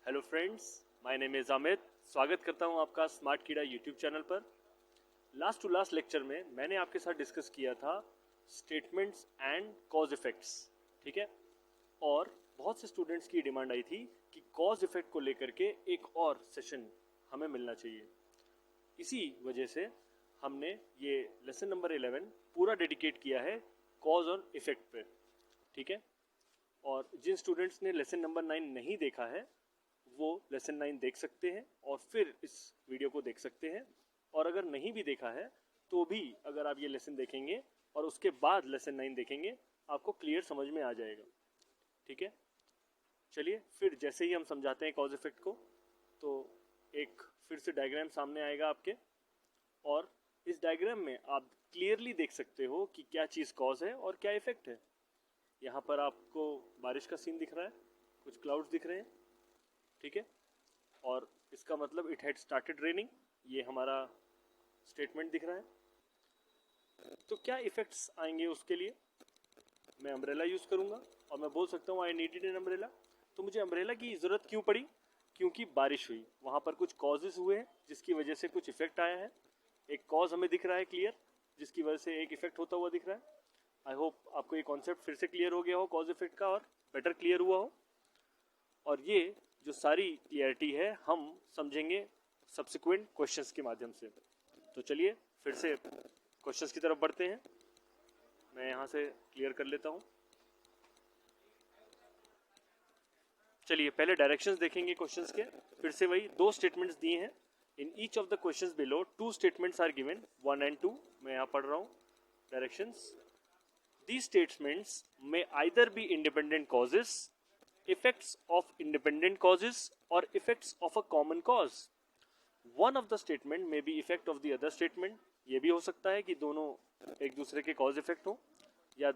Hello friends, my name is Amit. स्वागत करता हूं आपका स्मार्ट कीड़ा यूट्यूब चैनल पर। लास्ट टू लास्ट लेक्चर में मैंने आपके साथ डिस्कस किया था स्टेटमेंट्स एंड कॉज इफेक्ट्स, ठीक है। और बहुत से स्टूडेंट्स की डिमांड आई थी कि कॉज इफेक्ट को लेकर के एक और सेशन हमें मिलना चाहिए। इसी वजह से हमने ये लेसन नंबर 11 पूरा डेडिकेट किया है कॉज और इफेक्ट पे, ठीक है। और जिन स्टूडेंट्स ने लेसन नंबर 9 नहीं देखा है वो लेसन 9 देख सकते हैं और फिर इस वीडियो को देख सकते हैं। और अगर नहीं भी देखा है तो भी अगर आप ये लेसन देखेंगे और उसके बाद लेसन 9 देखेंगे आपको क्लियर समझ में आ जाएगा, ठीक है। चलिए फिर जैसे ही हम समझाते हैं कॉज इफेक्ट को, तो एक फिर से डायग्राम सामने आएगा आपके, और इस डायग्राम में आप क्लियरली देख सकते हो कि क्या चीज़ कॉज है और क्या इफेक्ट है। यहाँ पर आपको बारिश का सीन दिख रहा है, कुछ क्लाउड्स दिख रहे हैं, ठीक है। और इसका मतलब इट हैड स्टार्टेड रेनिंग, ये हमारा स्टेटमेंट दिख रहा है। तो क्या इफेक्ट्स आएंगे उसके लिए, मैं अम्ब्रेला यूज़ करूँगा और मैं बोल सकता हूँ आई नीडेड एन अम्ब्रेला। तो मुझे अम्ब्रेला की ज़रूरत क्यों पड़ी? क्योंकि बारिश हुई, वहाँ पर कुछ कॉजेज हुए हैं जिसकी वजह से कुछ इफेक्ट आया है। एक कॉज हमें दिख रहा है क्लियर, जिसकी वजह से एक इफेक्ट होता हुआ दिख रहा है। आई होप आपको ये कॉन्सेप्ट फिर से क्लियर हो गया हो कॉज इफेक्ट का, और बेटर क्लियर हुआ हो। और ये जो सारी क्लियरिटी है हम समझेंगे सब्सिक्वेंट क्वेश्चंस के माध्यम से। तो चलिए फिर से क्वेश्चंस की तरफ बढ़ते हैं। मैं यहाँ से क्लियर कर लेता हूँ। चलिए पहले डायरेक्शंस देखेंगे क्वेश्चंस के। फिर से वही दो स्टेटमेंट्स दिए हैं। In each of the questions below two statements are given, 1 and 2। मैं यहाँ पढ़ रहा हूँ directions. These statements may either be independent causes, effects of independent causes, or effects of a common cause. One of the statement may be effect of the other statement. ये भी हो सकता है कि दोनों एक दूसरे के cause effect हो, या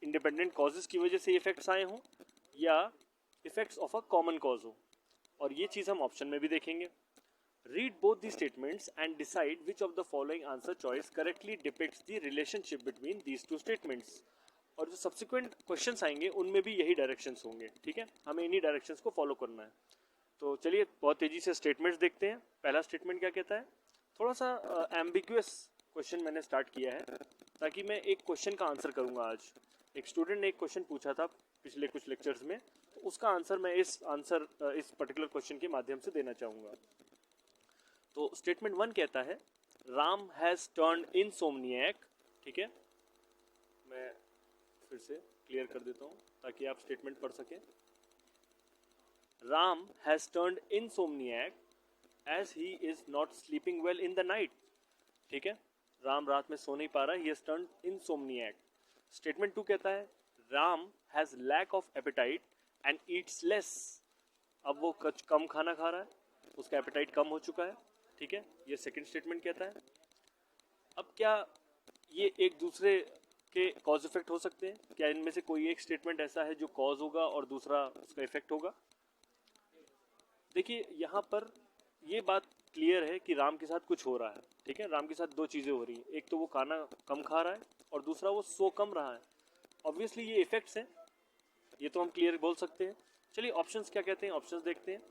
independent causes की वजह से effects आए हों, या effects of a common cause हो। और ये चीज़ हम ऑप्शन में भी देखेंगे। Read both the statements and decide which of the following answer choice correctly depicts the relationship between these two statements. और जो सब्सिक्वेंट क्वेश्चंस आएंगे उनमें भी यही डायरेक्शंस होंगे, ठीक है। हमें इन्हीं डायरेक्शंस को फॉलो करना है। तो चलिए बहुत तेजी से स्टेटमेंट्स देखते हैं। पहला स्टेटमेंट क्या कहता है? थोड़ा सा एम्बिग्यूअस क्वेश्चन मैंने स्टार्ट किया है ताकि मैं एक क्वेश्चन का आंसर करूंगा आज। एक स्टूडेंट ने एक क्वेश्चन पूछा था पिछले कुछ लेक्चर्स में, तो उसका आंसर मैं इस पर्टिकुलर क्वेश्चन के माध्यम से देना चाहूँगा। तो स्टेटमेंट 1 कहता है राम हैज टर्न इनसोमनियाक, ठीक है। मैं फिर से क्लियर कर देता हूं ताकि आप स्टेटमेंट पढ़ सकें। Ram has turn insomniac as he is not sleeping well in the night, ठीक है। राम रात में सो नहीं पा रहा, he has turn insomniac. Statement 2 कहता है Ram has lack of appetite and eats less. अब वो कुछ कम खाना खा रहा है, उसका एपेटाइट कम हो चुका है, ठीक है। ये सेकंड स्टेटमेंट कहता है। अब क्या ये एक दूसरे के कॉज इफेक्ट हो सकते हैं? क्या इनमें से कोई एक स्टेटमेंट ऐसा है जो कॉज होगा और दूसरा उसका इफेक्ट होगा? देखिए यहाँ पर ये बात क्लियर है कि राम के साथ कुछ हो रहा है, ठीक है। राम के साथ दो चीज़ें हो रही हैं, एक तो वो खाना कम खा रहा है और दूसरा वो सो कम रहा है। ऑब्वियसली ये इफेक्ट्स हैं, ये तो हम क्लियर बोल सकते हैं। चलिए ऑप्शंस क्या कहते हैं, ऑप्शंस देखते हैं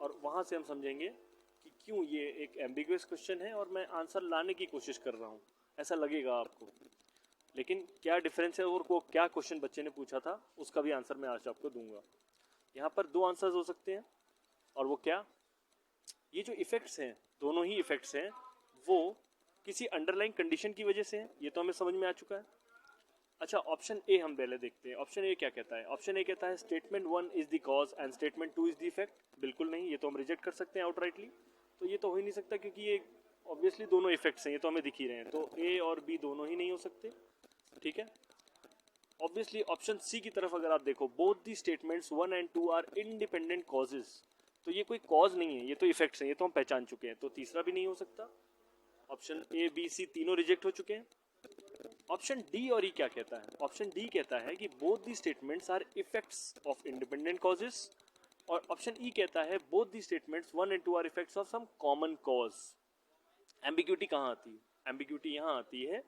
और वहाँ से हम समझेंगे कि क्यों ये एक एम्बिगुअस क्वेश्चन है और मैं आंसर लाने की कोशिश कर रहा हूँ, ऐसा लगेगा आपको। लेकिन क्या डिफरेंस है और वो क्या क्वेश्चन बच्चे ने पूछा था उसका भी आंसर मैं आज आपको दूंगा। यहाँ पर दो आंसर्स हो सकते हैं, और वो क्या? ये जो इफेक्ट्स हैं, दोनों ही इफेक्ट्स हैं, वो किसी अंडरलाइन कंडीशन की वजह से हैं, ये तो हमें समझ में आ चुका है। अच्छा ऑप्शन ए हम पहले देखते हैं। ऑप्शन ए क्या कहता है? ऑप्शन ए कहता है statement 1 is the cause and statement 2 is the effect. बिल्कुल नहीं, ये तो हम रिजेक्ट कर सकते हैं आउटराइटली। तो ये तो हो ही नहीं सकता क्योंकि ये ऑब्वियसली दोनों इफेक्ट्स हैं, ये तो हमें दिख ही रहे हैं। तो ए और बी दोनों ही नहीं हो सकते, ठीक है। ऑब्वियसली ऑप्शन सी की तरफ अगर आप देखो, both the statements 1 and 2 are independent causes, तो ये कोई कॉज नहीं है, ये तो इफेक्ट्स हैं, ये तो हम पहचान चुके हैं। तो तीसरा भी नहीं हो सकता। ऑप्शन ए बी सी तीनों रिजेक्ट हो चुके हैं। ऑप्शन डी और ई क्या कहता है? ऑप्शन डी कहता है कि both the statements are effects of independent causes, और ऑप्शन ई कहता है both the statements 1 and 2 are effects of some common cause. Ambiguity कहाँ आती है? एम्बिग्यूटी यहाँ आती है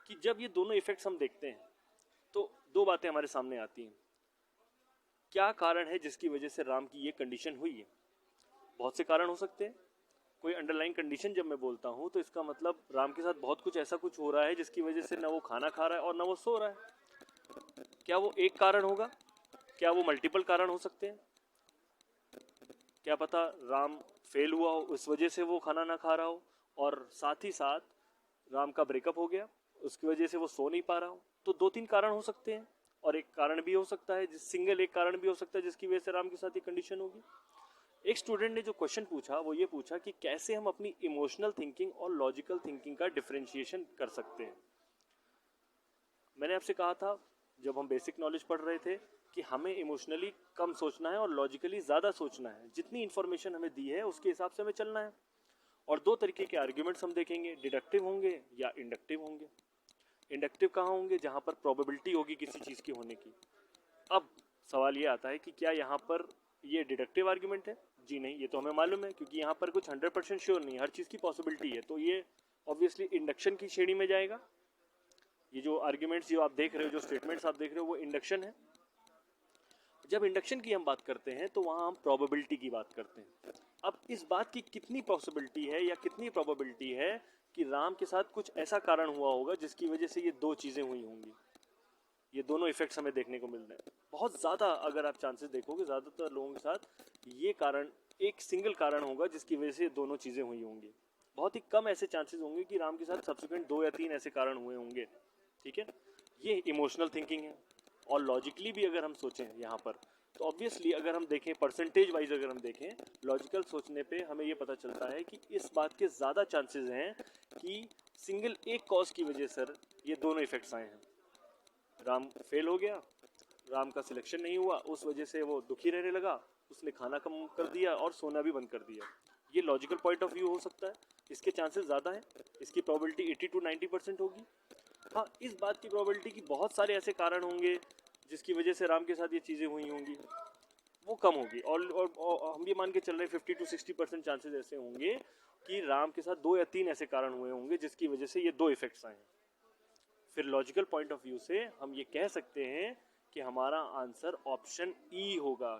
कि जब ये दोनों इफेक्ट्स हम देखते हैं तो दो बातें हमारे सामने आती हैं। क्या कारण है जिसकी वजह से राम की ये कंडीशन हुई है? बहुत से कारण हो सकते हैं। कोई अंडरलाइन कंडीशन जब मैं बोलता हूँ तो इसका मतलब राम के साथ बहुत कुछ ऐसा कुछ हो रहा है जिसकी वजह से ना वो खाना खा रहा है और ना वो सो रहा है। क्या वो एक कारण होगा? क्या वो मल्टीपल कारण हो सकते हैं? क्या पता राम फेल हुआ हो, इस वजह से वो खाना ना खा रहा हो, और साथ ही साथ राम का ब्रेकअप हो गया, उसकी वजह से वो सो नहीं पा रहा हो। तो दो तीन कारण हो सकते हैं, और एक कारण भी हो सकता है सिंगल एक कारण भी हो सकता है जिसकी वजह से राम के साथ ये कंडीशन होगी। एक स्टूडेंट ने जो क्वेश्चन पूछा वो ये पूछा कि कैसे हम अपनी इमोशनल थिंकिंग और लॉजिकल थिंकिंग का डिफरेंशिएशन कर सकते हैं। मैंने आपसे कहा था जब हम बेसिक नॉलेज पढ़ रहे थे कि हमें इमोशनली कम सोचना है और लॉजिकली ज़्यादा सोचना है। जितनी इन्फॉर्मेशन हमें दी है उसके हिसाब से हमें चलना है। और दो तरीके के आर्ग्यूमेंट्स हम देखेंगे, डिडक्टिव होंगे या इंडक्टिव होंगे। इंडक्टिव कहाँ होंगे? जहाँ पर प्रोबेबिलिटी होगी किसी चीज़ की होने की। अब सवाल ये आता है कि क्या यहाँ पर ये डिडक्टिव आर्ग्यूमेंट है? जी नहीं, ये तो हमें मालूम है क्योंकि यहाँ पर कुछ 100% श्योर नहीं है, हर चीज़ की पॉसिबिलिटी है, तो ये ऑब्वियसली इंडक्शन की श्रेणी में जाएगा। ये जो आर्ग्यूमेंट्स जो आप देख रहे हो, जो स्टेटमेंट्स आप देख रहे हो, वो इंडक्शन है। जब इंडक्शन की हम बात करते हैं तो वहाँ हम प्रोबेबिलिटी की बात करते हैं। अब इस बात की कितनी पॉसिबिलिटी है या कितनी प्रोबेबिलिटी है कि राम के साथ कुछ ऐसा कारण हुआ होगा जिसकी वजह से ये दो चीज़ें हुई होंगी, ये दोनों इफेक्ट्स हमें देखने को मिल रहे हैं। बहुत ज़्यादा अगर आप चांसेस देखोगे, ज़्यादातर लोगों के साथ ये कारण एक सिंगल कारण होगा जिसकी वजह से दोनों चीज़ें हुई होंगी। बहुत ही कम ऐसे चांसेस होंगे कि राम के साथ सब्सिक्वेंट 2 या 3 ऐसे कारण हुए होंगे। ठीक है, ये इमोशनल थिंकिंग है। और लॉजिकली भी अगर हम सोचें यहाँ पर, तो ऑब्वियसली अगर हम देखें परसेंटेज वाइज, अगर हम देखें लॉजिकल सोचने पे हमें ये पता चलता है कि इस बात के ज़्यादा चांसेस हैं कि सिंगल एक कॉज की वजह से ये दोनों इफेक्ट्स आए हैं। राम फेल हो गया, राम का सिलेक्शन नहीं हुआ, उस वजह से वो दुखी रहने लगा, उसने खाना कम कर दिया और सोना भी बंद कर दिया। ये लॉजिकल पॉइंट ऑफ व्यू हो सकता है, इसके चांसेस ज़्यादा हैं, इसकी प्रोबेबिलिटी 80 to 90% होगी। हाँ, इस बात की प्रोबेबिलिटी कि बहुत सारे ऐसे कारण होंगे जिसकी वजह से राम के साथ ये चीज़ें हुई होंगी, वो कम होगी। और हम ये मान के चल रहे हैं 50 to 60% चांसेस ऐसे होंगे कि राम के साथ 2 या 3 ऐसे कारण हुए होंगे जिसकी वजह से ये दो इफेक्ट्स आए हैं। फिर लॉजिकल पॉइंट ऑफ व्यू से हम ये कह सकते हैं कि हमारा आंसर ऑप्शन ई होगा।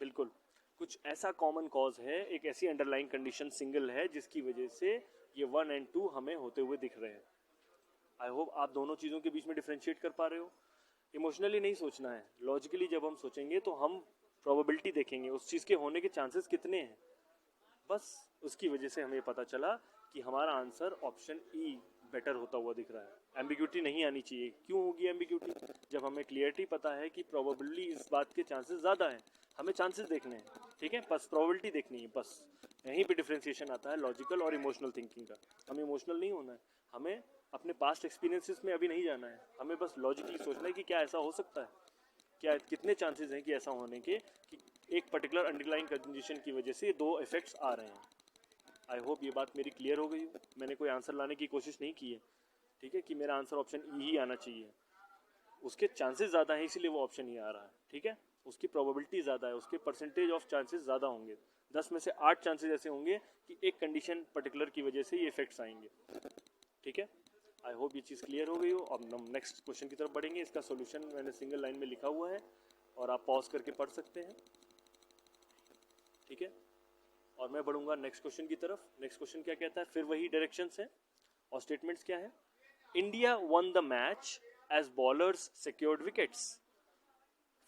बिल्कुल, कुछ ऐसा कॉमन कॉज है, एक ऐसी अंडरलाइन कंडीशन सिंगल है जिसकी वजह से ये 1 और 2 हमें होते हुए दिख रहे हैं। आई होप आप दोनों चीज़ों के बीच में डिफ्रेंशिएट कर पा रहे हो। इमोशनली नहीं सोचना है, लॉजिकली जब हम सोचेंगे तो हम प्रोबेबिलिटी देखेंगे उस चीज़ के होने के चांसेस कितने हैं, बस उसकी वजह से हमें पता चला कि हमारा आंसर ऑप्शन ई बेटर होता हुआ दिख रहा है। एम्बिग्यूटी नहीं आनी चाहिए। क्यों होगी एम्बिग्यूटी? जब हमें क्लियरिटी पता है कि प्रोबेबली इस बात के चांसेस ज़्यादा हैं, हमें चांसेस देखने हैं, ठीक है, बस प्रोबेबिलिटी देखनी है। बस यहीं पे डिफ्रेंसिएशन आता है लॉजिकल और इमोशनल थिंकिंग का। हमें इमोशनल नहीं होना है, हमें अपने पास्ट एक्सपीरियंसेस में अभी नहीं जाना है, हमें बस लॉजिकली सोचना है कि क्या ऐसा हो सकता है, क्या कितने चांसेस हैं कि ऐसा होने के कि एक पर्टिकुलर अंडरलाइन कंडीशन की वजह से ये दो इफेक्ट्स आ रहे हैं। आई होप ये बात मेरी क्लियर हो गई हो। मैंने कोई आंसर लाने की कोशिश नहीं की है, ठीक है, कि मेरा आंसर ऑप्शन ई ही आना चाहिए। उसके चांसेस ज़्यादा हैं इसीलिए वो ऑप्शन ई आ रहा है, ठीक है, उसकी प्रोबेबिलिटी ज़्यादा है, उसके परसेंटेज ऑफ चांसेस ज़्यादा होंगे। 10 में से 8 चांसेस ऐसे होंगे कि एक कंडीशन पर्टिकुलर की वजह से ये इफेक्ट्स आएंगे। ठीक है, आई होप ये चीज़ क्लियर हो गई हो। अब हम नेक्स्ट क्वेश्चन की तरफ बढ़ेंगे। इसका सोल्यूशन मैंने सिंगल लाइन में लिखा हुआ है और आप पॉज करके पढ़ सकते हैं, ठीक है। और मैं बढ़ूंगा नेक्स्ट क्वेश्चन की तरफ। नेक्स्ट क्वेश्चन क्या कहता है? फिर वही डायरेक्शंस हैं और स्टेटमेंट्स क्या है? India won the match as bowlers secured wickets.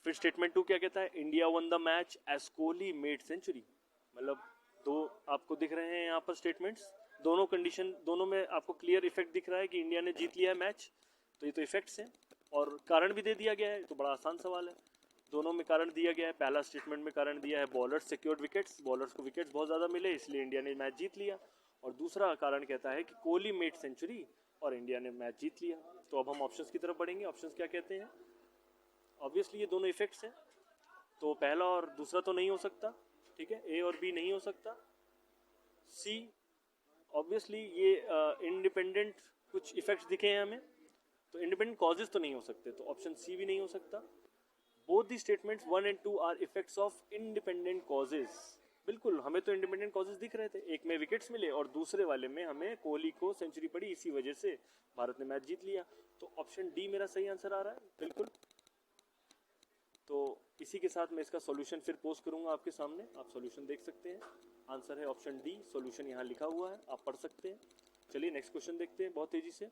फिर स्टेटमेंट 2 क्या कहता है? India won the match as Kohli made century. मतलब दो आपको दिख रहे हैं यहाँ पर स्टेटमेंट्स, दोनों कंडीशन, दोनों में आपको क्लियर इफेक्ट दिख रहा है कि इंडिया ने जीत लिया है मैच, तो ये तो इफेक्ट्स हैं। और कारण भी दे दिया गया है, तो बड़ा आसान सवाल है। दोनों में कारण दिया गया है। पहला स्टेटमेंट में कारण दिया है बॉलर्स सिक्योर्ड विकेट्स, बॉलर्स को विकेट्स बहुत ज़्यादा मिले इसलिए इंडिया ने मैच जीत लिया। और दूसरा कारण कहता है कि कोहली मेड सेंचुरी और इंडिया ने मैच जीत लिया। तो अब हम ऑप्शंस की तरफ बढ़ेंगे। ऑप्शंस क्या कहते हैं? ऑब्वियसली ये दोनों इफेक्ट्स हैं, तो पहला और दूसरा तो नहीं हो सकता, ठीक है, ए और बी नहीं हो सकता। सी ऑब्वियसली ये इंडिपेंडेंट कुछ इफेक्ट्स दिखे हैं हमें, तो इंडिपेंडेंट कॉजेज तो नहीं हो सकते, तो ऑप्शन सी भी नहीं हो सकता। बोथ दी स्टेटमेंट्स 1 और 2 are effects of independent causes. बिल्कुल, हमें तो इंडिपेंडेंट कॉजेज दिख रहे थे, एक में विकेट्स मिले और दूसरे वाले में हमें कोहली को सेंचुरी पड़ी, इसी वजह से भारत ने मैच जीत लिया। तो ऑप्शन डी मेरा सही आंसर आ रहा है, बिल्कुल। तो इसी के साथ मैं इसका सॉल्यूशन फिर पोस्ट करूंगा आपके सामने, आप सॉल्यूशन देख सकते हैं। आंसर है ऑप्शन डी, सॉल्यूशन यहाँ लिखा हुआ है, आप पढ़ सकते हैं। चलिए नेक्स्ट क्वेश्चन देखते हैं बहुत तेजी से।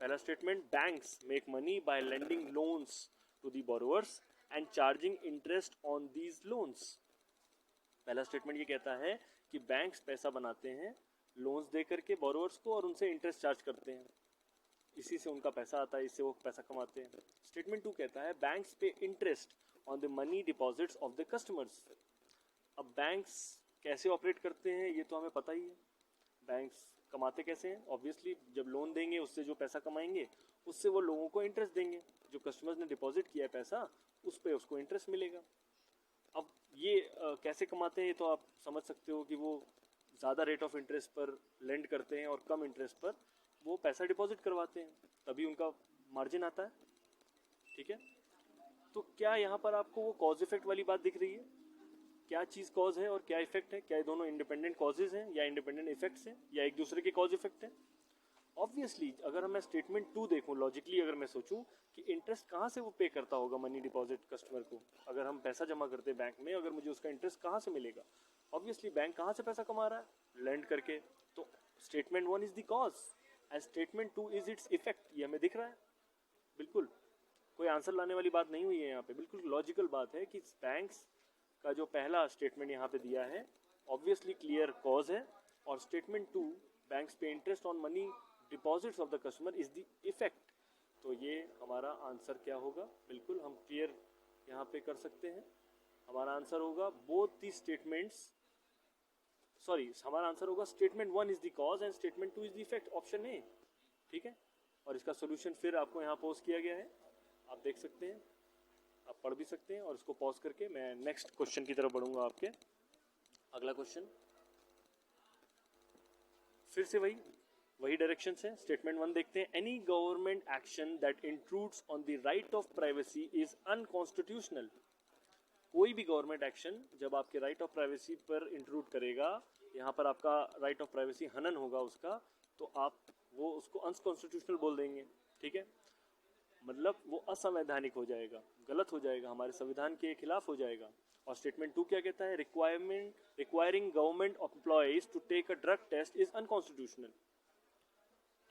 पहला statement, banks make money by lending loans to the borrowers and charging interest on these loans. पहला स्टेटमेंट ये कहता है कि बैंक्स पैसा बनाते हैं लोन्स दे करके बोरोवर्स को और उनसे इंटरेस्ट चार्ज करते हैं, इसी से उनका पैसा आता है, इससे वो पैसा कमाते हैं। स्टेटमेंट 2 कहता है बैंक्स पे interest on the money deposits of the customers. अब बैंक्स कैसे ऑपरेट करते हैं ये तो हमें पता ही है। बैंक्स कमाते कैसे हैं? ऑब्वियसली जब लोन देंगे उससे जो पैसा कमाएंगे उससे वो लोगों को इंटरेस्ट देंगे, जो कस्टमर्स ने डिपॉजिट किया है पैसा उस पर उसको इंटरेस्ट मिलेगा। अब ये कैसे कमाते हैं ये तो आप समझ सकते हो कि वो ज़्यादा रेट ऑफ इंटरेस्ट पर लेंड करते हैं और कम इंटरेस्ट पर वो पैसा डिपॉजिट करवाते हैं, तभी उनका मार्जिन आता है। ठीक है, तो क्या यहाँ पर आपको वो कॉज इफेक्ट वाली बात दिख रही है? क्या चीज़ कॉज है और क्या इफेक्ट है? क्या ये दोनों इंडिपेंडेंट कॉजेज हैं या इंडिपेंडेंट इफेक्ट्स हैं या एक दूसरे के कॉज इफेक्ट हैं? ऑब्वियसली अगर मैं स्टेटमेंट 2 देखूं, लॉजिकली अगर मैं सोचूं कि इंटरेस्ट कहाँ से वो पे करता होगा मनी डिपॉजिट कस्टमर को, अगर हम पैसा जमा करते हैं बैंक में, अगर मुझे उसका इंटरेस्ट कहाँ से मिलेगा? ऑब्वियसली बैंक कहाँ से पैसा कमा रहा है? लैंड करके। तो statement 1 is the cause and statement 2 is its effect. ये हमें दिख रहा है, बिल्कुल कोई आंसर लाने वाली बात नहीं हुई है यहाँ पे, बिल्कुल लॉजिकल बात है कि बैंक्स का जो पहला स्टेटमेंट यहाँ पे दिया है ऑब्वियसली क्लियर कॉज है, और स्टेटमेंट 2 बैंक्स पे interest on money deposits of the customer is the effect. तो ये हमारा आंसर क्या होगा? बिल्कुल हम क्लियर यहाँ पे कर सकते हैं। हमारा आंसर होगा बोथ दी स्टेटमेंट्स, सॉरी हमारा आंसर होगा statement 1 is the cause and statement 2 is the effect, option A. ठीक है, और इसका सोल्यूशन फिर आपको यहाँ पोस्ट किया गया है, आप देख सकते हैं, आप पढ़ भी सकते हैं। और इसको पॉज करके मैं नेक्स्ट क्वेश्चन की तरफ बढ़ूंगा आपके। अगला क्वेश्चन फिर से वही डायरेक्शन से स्टेटमेंट 1 देखते हैं। Any government action that intrudes on the right of privacy is unconstitutional. कोई भी गवर्नमेंट एक्शन जब आपके राइट ऑफ प्राइवेसी पर इंट्रूड करेगा, यहाँ पर आपका राइट ऑफ प्राइवेसी हनन होगा उसका, तो आप वो उसको अनकॉन्स्टिट्यूशनल बोल देंगे। ठीक है, मतलब वो असंवैधानिक हो जाएगा, गलत हो जाएगा, हमारे संविधान के खिलाफ हो जाएगा। और स्टेटमेंट 2 क्या कहता है? Requiring government employees to take a drug test is unconstitutional.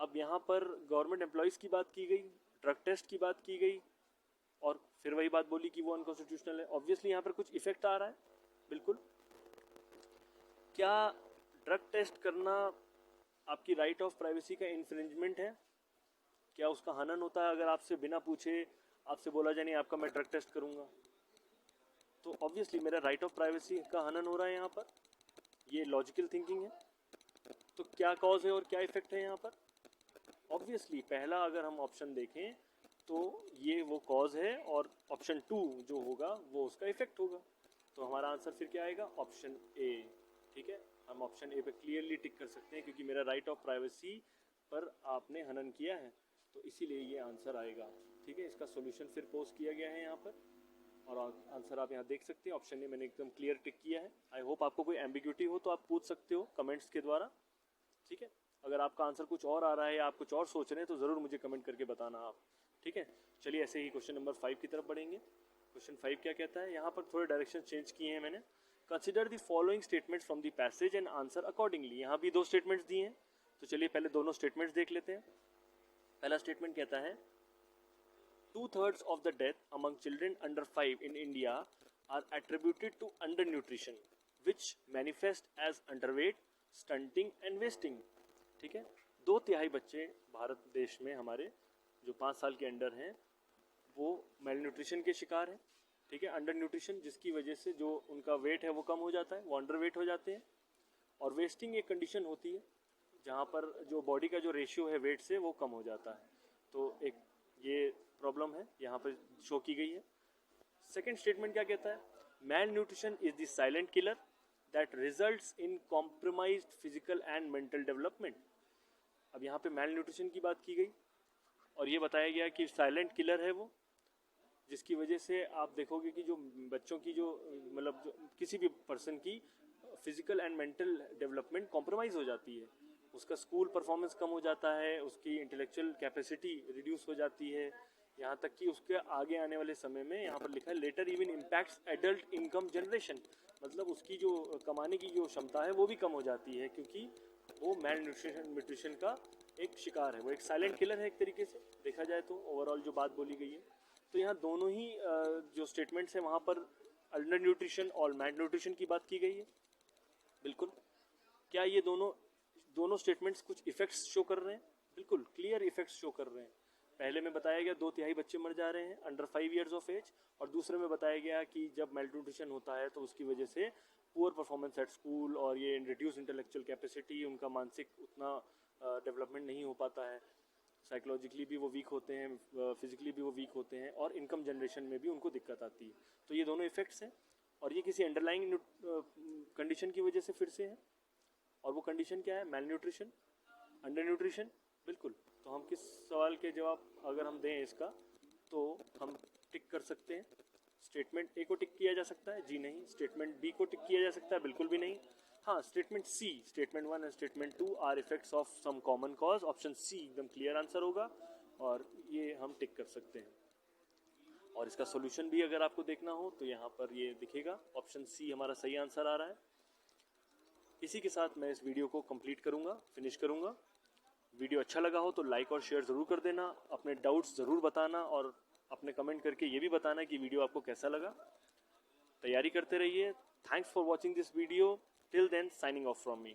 अब यहाँ पर गवर्नमेंट एम्प्लॉयज की बात की गई, ड्रग टेस्ट की बात की गई, और फिर वही बात बोली कि वो अनकॉन्स्टिट्यूशनल है। ऑब्वियसली यहाँ पर कुछ इफेक्ट आ रहा है, बिल्कुल। क्या ड्रग टेस्ट करना आपकी राइट ऑफ प्राइवेसी का इन्फ्रिंजमेंट है? क्या उसका हनन होता है? अगर आपसे बिना पूछे आपसे बोला जाए नहीं आपका मैं ड्रग टेस्ट करूंगा, तो ऑब्वियसली मेरा राइट ऑफ प्राइवेसी का हनन हो रहा है यहाँ पर। ये लॉजिकल थिंकिंग है। तो क्या कॉज है और क्या इफेक्ट है यहाँ पर? ऑब्वियसली पहला अगर हम ऑप्शन देखें तो ये वो कॉज है, और ऑप्शन 2 जो होगा वो उसका इफेक्ट होगा। तो हमारा आंसर फिर क्या आएगा? Option A. ठीक है, हम ऑप्शन ए पे क्लियरली टिक कर सकते हैं क्योंकि मेरा राइट ऑफ प्राइवेसी पर आपने हनन किया है, तो इसीलिए ये आंसर आएगा। ठीक है, इसका सॉल्यूशन फिर पोस्ट किया गया है यहाँ पर, और आंसर आप यहाँ देख सकते हैं। ऑप्शन ए मैंने एकदम क्लियर टिक किया है। आई होप आपको कोई एम्बिग्यूटी हो तो आप पूछ सकते हो कमेंट्स के द्वारा। ठीक है, अगर आपका आंसर कुछ और आ रहा है या आप कुछ और सोच रहे हैं तो ज़रूर मुझे कमेंट करके बताना आप। ठीक है, चलिए ऐसे ही क्वेश्चन नंबर 5 की तरफ बढ़ेंगे। क्वेश्चन 5 क्या कहता है? यहाँ पर थोड़े डायरेक्शन चेंज किए हैं मैंने। Consider the following statements from the passage and answer accordingly. यहाँ भी 2 स्टेटमेंट्स दिए हैं, तो चलिए पहले दोनों स्टेटमेंट्स देख लेते हैं। पहला स्टेटमेंट कहता है 2/3 of the death among children under 5 in India are attributed to undernutrition, which manifest as underweight, stunting and wasting. ठीक है, 2/3 बच्चे भारत देश में हमारे जो 5 साल के अंडर हैं वो मेलन्यूट्रिशन के शिकार हैं। ठीक है, अंडर न्यूट्रिशन जिसकी वजह से जो उनका वेट है वो कम हो जाता है, वो अंडर वेट हो जाते हैं। और वेस्टिंग एक कंडीशन होती है जहाँ पर जो बॉडी का जो रेशियो है वेट से वो कम हो जाता है, तो एक ये प्रॉब्लम है यहाँ पर शो की गई है। सेकेंड स्टेटमेंट क्या कहता है? Malnutrition is the silent killer that results in compromised physical and mental development. अब यहाँ पे मैल न्यूट्रिशन की बात की गई और ये बताया गया कि साइलेंट किलर है वो, जिसकी वजह से आप देखोगे कि जो बच्चों की जो मतलब जो किसी भी पर्सन की physical and mental development compromise हो जाती है, उसका स्कूल परफॉर्मेंस कम हो जाता है, उसकी इंटेलेक्चुअल कैपेसिटी रिड्यूस हो जाती है, यहाँ तक कि उसके आगे आने वाले समय में यहाँ पर लिखा है later even impacts adult income generation, मतलब उसकी जो कमाने की जो क्षमता है वो भी कम हो जाती है, क्योंकि वो मैल न्यूट्रिशन का एक शिकार है, वो एक साइलेंट किलर है एक तरीके से देखा जाए तो ओवरऑल जो बात बोली गई है। तो यहाँ दोनों ही जो स्टेटमेंट्स हैं वहाँ पर अंडर न्यूट्रिशन और मैल न्यूट्रिशन की बात की गई है। बिल्कुल, क्या ये दोनों स्टेटमेंट्स कुछ इफेक्ट्स शो कर रहे हैं? बिल्कुल क्लियर इफेक्ट्स शो कर रहे हैं। पहले में बताया गया 2/3 बच्चे मर जा रहे हैं अंडर 5 ईयर्स ऑफ एज, और दूसरे में बताया गया कि जब मेलन्यूट्रिशन होता है तो उसकी वजह से पुअर परफॉर्मेंस एट स्कूल और ये रिड्यूस इंटेलेक्चुअल कैपेसिटी, उनका मानसिक उतना डेवलपमेंट नहीं हो पाता है, साइकोलॉजिकली भी वो वीक होते हैं, फिजिकली भी वो वीक होते हैं, और इनकम जनरेशन में भी उनको दिक्कत आती है। तो ये दोनों इफेक्ट्स हैं, और ये किसी अंडरलाइंग कंडीशन की वजह से फिर से है, और वो कंडीशन क्या है? Mail nutrition, under nutrition. बिल्कुल, तो हम किस सवाल के जवाब अगर हम दें इसका, तो हम टिक कर सकते हैं। स्टेटमेंट ए को टिक किया जा सकता है? जी नहीं। स्टेटमेंट बी को टिक किया जा सकता है? बिल्कुल भी नहीं। हाँ, statement C, statement 1 and statement 2 are effects of some common cause, option C एकदम क्लियर आंसर होगा, और ये हम टिक कर सकते हैं। और इसका सोल्यूशन भी अगर आपको देखना हो तो यहाँ पर ये दिखेगा, ऑप्शन सी हमारा सही आंसर आ रहा है। इसी के साथ मैं इस वीडियो को कंप्लीट करूँगा, फिनिश करूँगा। वीडियो अच्छा लगा हो तो लाइक और शेयर ज़रूर कर देना, अपने डाउट्स ज़रूर बताना, और अपने कमेंट करके ये भी बताना कि वीडियो आपको कैसा लगा। तैयारी करते रहिए। Thanks for watching this video. Till then, signing off from me.